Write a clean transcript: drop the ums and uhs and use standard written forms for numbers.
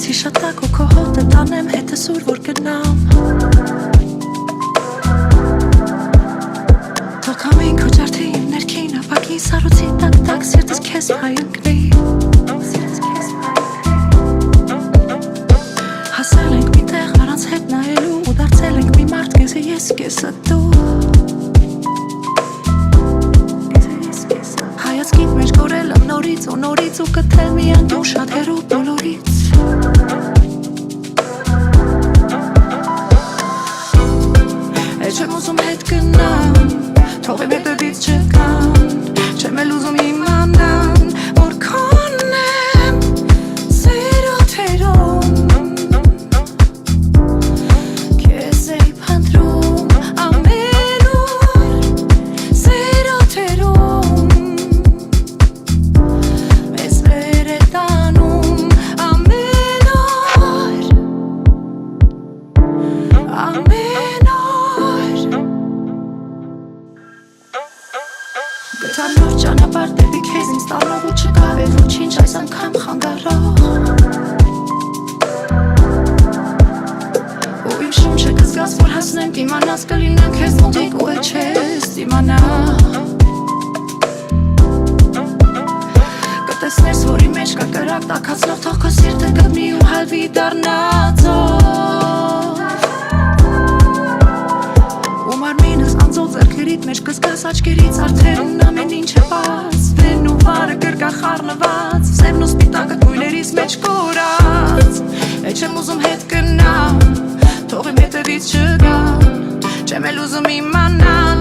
Կեցի շատակ ու քո հոտը տանեմ հետս ուր որ գնամ Թող ամեն քո ջարդի իմ ներքին ապակի սարոցի տակ սիրտս քեզ հայընկվի Հասել ենք մի տեղ առանց հետ նայելու ու դարձել ենք մի մարդ կեզը ես կեսը դու Հայացքիդ մեջ կորել եմ նորից ու կթել միան դու շատ հեռու բոլորից Էջ եմ ուզում հետ գնամ, թող եմ հետևից չգան Չեմ էլ ուզում իմանան, որ քոնն եմ սերո թերում Քեզ էի փնտրում ամեն օր սերո թերում Մեզ վեր է տանում ամեն օր Գտա նոր ճանապարհ դեպի քեզ ինձ տալով ու չկա վեր ոչինչ այս անգամ խանգարող Ու իմ շունչը կզգաս որ հասնենք իմանաս կլինեմ քեզ մոտիկ ու էլ չես իմանա Կտեսնես որ իմ մեջ կա կրակ տաքացնող թող քո սիրտը գտնի ու հալվի դառնացող Ու մարմինս անձով ձեռքերիդ մեջ կզգաս աչքերից արդեն ամեն ինչ է բաց Վեն ու վարը կրկա խառնված Սևն ու սպիտակը գույներիս մեջ կորած Էջ եմ ուզում հետ գնամ Թող իմ հետևից չգան Չեմ էլ ուզում իմանալ